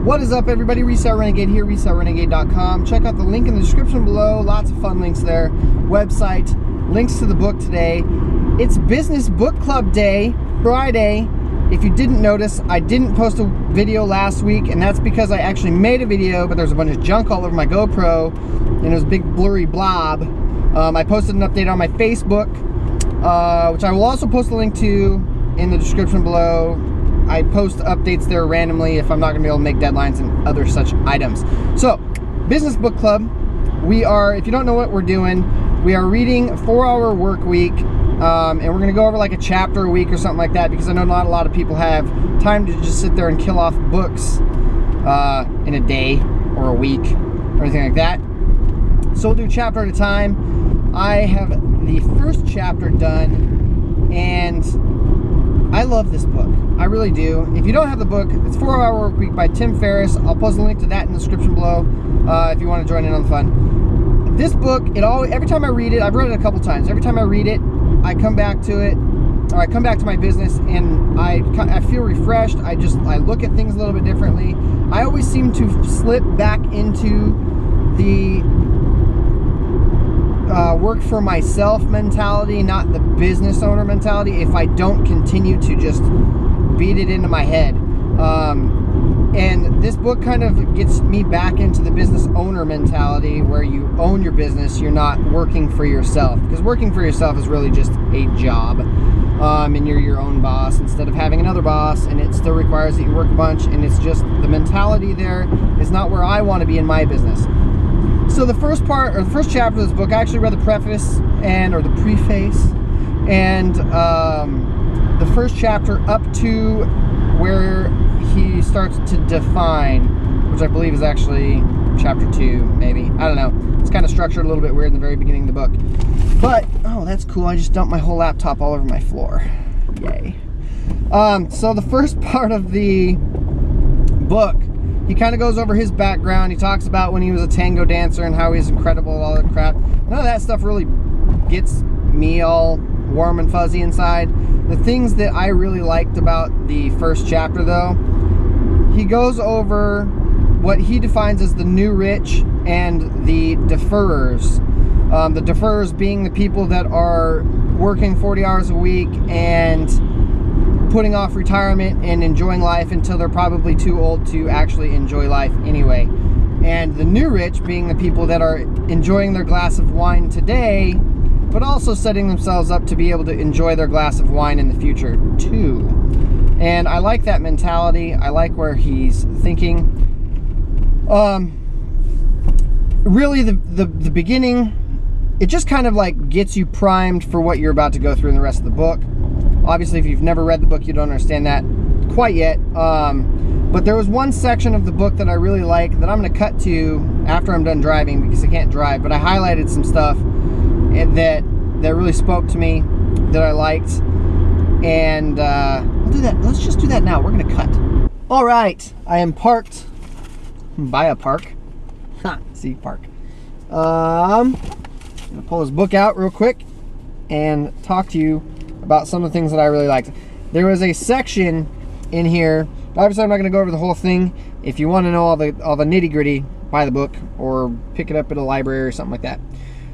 What is up, everybody? Resale Renegade here, resalerenegade.com. Check out the link in the description below. Lots of fun links there. Website, links to the book today. It's Business Book Club Day, Friday. If you didn't notice, I didn't post a video last week, and that's because I actually made a video, but there's a bunch of junk all over my GoPro, and it was a big blurry blob. I posted an update on my Facebook, which I will also post a link to in the description below. I post updates there randomly if I'm not going to be able to make deadlines and other such items. So, Business Book Club, we are, if you don't know what we're doing, we are reading a 4-hour work week, and we're going to go over like a chapter a week or something like that, because I know not a lot of people have time to just sit there and kill off books in a day or a week or anything like that. So we'll do a chapter at a time. I have the first chapter done, and I love this book. I really do. If you don't have the book, it's 4-Hour Work Week by Tim Ferriss. I'll post a link to that in the description below if you want to join in on the fun. This book, every time I read it, I've read it a couple times. Every time I read it, I come back to it, or I come back to my business, and I feel refreshed. I look at things a little bit differently. I always seem to slip back into the work for myself mentality, not the business owner mentality, if I don't continue to just beat it into my head. And this book kind of gets me back into the business owner mentality, where you own your business, you're not working for yourself, because working for yourself is really just a job, and you're your own boss instead of having another boss, and it still requires that you work a bunch, and it's just the mentality there is not where I want to be in my business. So the first part, or the first chapter of this book, I actually read the preface or the preface, and the first chapter up to where he starts to define, which I believe is actually chapter 2, maybe. I don't know. It's kind of structured a little bit weird in the very beginning of the book. But, oh, that's cool. I just dumped my whole laptop all over my floor. Yay. So the first part of the book, he kind of goes over his background. He talks about when he was a tango dancer and how he's incredible and all that crap. None of that stuff really gets me all warm and fuzzy inside. The things that I really liked about the first chapter, though, he goes over what he defines as the new rich and the deferrers. The deferrers being the people that are working 40 hours a week and putting off retirement and enjoying life until they're probably too old to actually enjoy life anyway. And the new rich being the people that are enjoying their glass of wine today, but also setting themselves up to be able to enjoy their glass of wine in the future too. And I like that mentality. I like where he's thinking. Really, the beginning, it just kind of like gets you primed for what you're about to go through in the rest of the book. Obviously, if you've never read the book, you don't understand that quite yet. But there was one section of the book that I really like that I'm going to cut to after I'm done driving, because I can't drive. But I highlighted some stuff that really spoke to me, that I liked. And we'll do that. Let's just do that now. We're going to cut. All right. I am parked by a park. See, park. I'm going to pull this book out real quick and talk to you about some of the things that I really liked. There was a section in here. Obviously, I'm not going to go over the whole thing. If you want to know all the nitty-gritty, buy the book or pick it up at a library or something like that.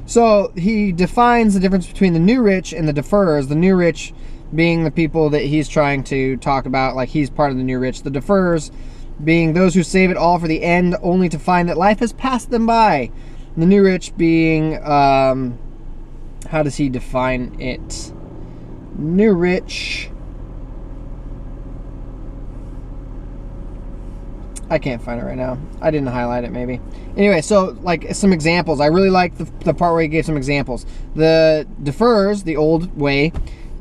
So he defines the difference between the new rich and the deferrers. The new rich being the people that he's trying to talk about, like he's part of the new rich. The deferrers being those who save it all for the end, only to find that life has passed them by. The new rich being, how does he define it? New rich, I can't find it right now. I didn't highlight it, maybe. Anyway, so like some examples. I really like the part where he gave some examples. The deferrers, the old way,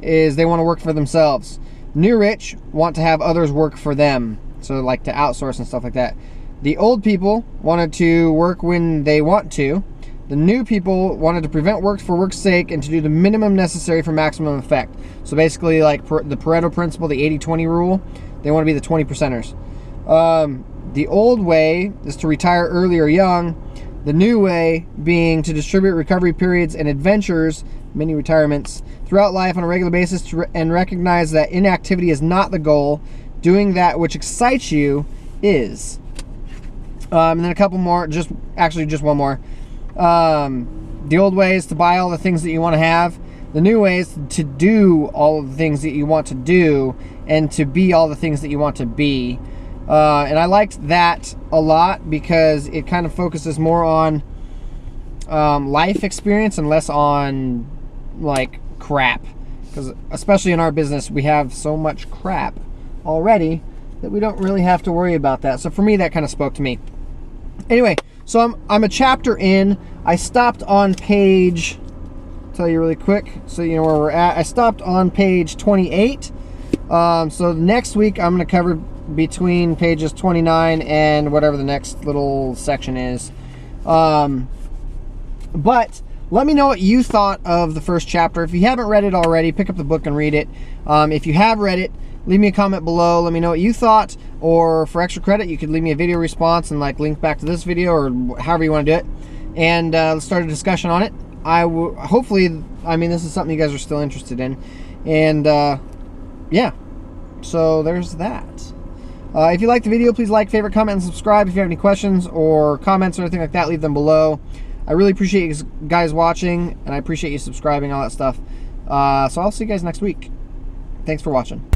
is they want to work for themselves. New rich want to have others work for them, so like to outsource and stuff like that. The old people wanted to work when they want to. The new people wanted to prevent work for work's sake and to do the minimum necessary for maximum effect. So basically, like the Pareto principle, the 80-20 rule, they want to be the 20%ers. The old way is to retire early or young. The new way being to distribute recovery periods and adventures, mini retirements, throughout life on a regular basis and recognize that inactivity is not the goal. Doing that which excites you is. And then a couple more, just one more. The old way is to buy all the things that you want to have. The new way is to do all of the things that you want to do and to be all the things that you want to be. And I liked that a lot because it kind of focuses more on life experience and less on like crap. Because especially in our business, we have so much crap already that we don't really have to worry about that. So for me, that kind of spoke to me. Anyway, so I'm a chapter in. I stopped on page, tell you really quick so you know where we're at. I stopped on page 28. So next week I'm going to cover between pages 29 and whatever the next little section is. But let me know what you thought of the first chapter. If you haven't read it already, pick up the book and read it. If you have read it, leave me a comment below. Let me know what you thought. Or for extra credit, you could leave me a video response and like link back to this video or however you want to do it. And let's start a discussion on it. Hopefully, I mean, this is something you guys are still interested in. And yeah, so there's that. If you liked the video, please like, favorite, comment, and subscribe. If you have any questions or comments or anything like that, leave them below. I really appreciate you guys watching, and I appreciate you subscribing, all that stuff. So I'll see you guys next week. Thanks for watching.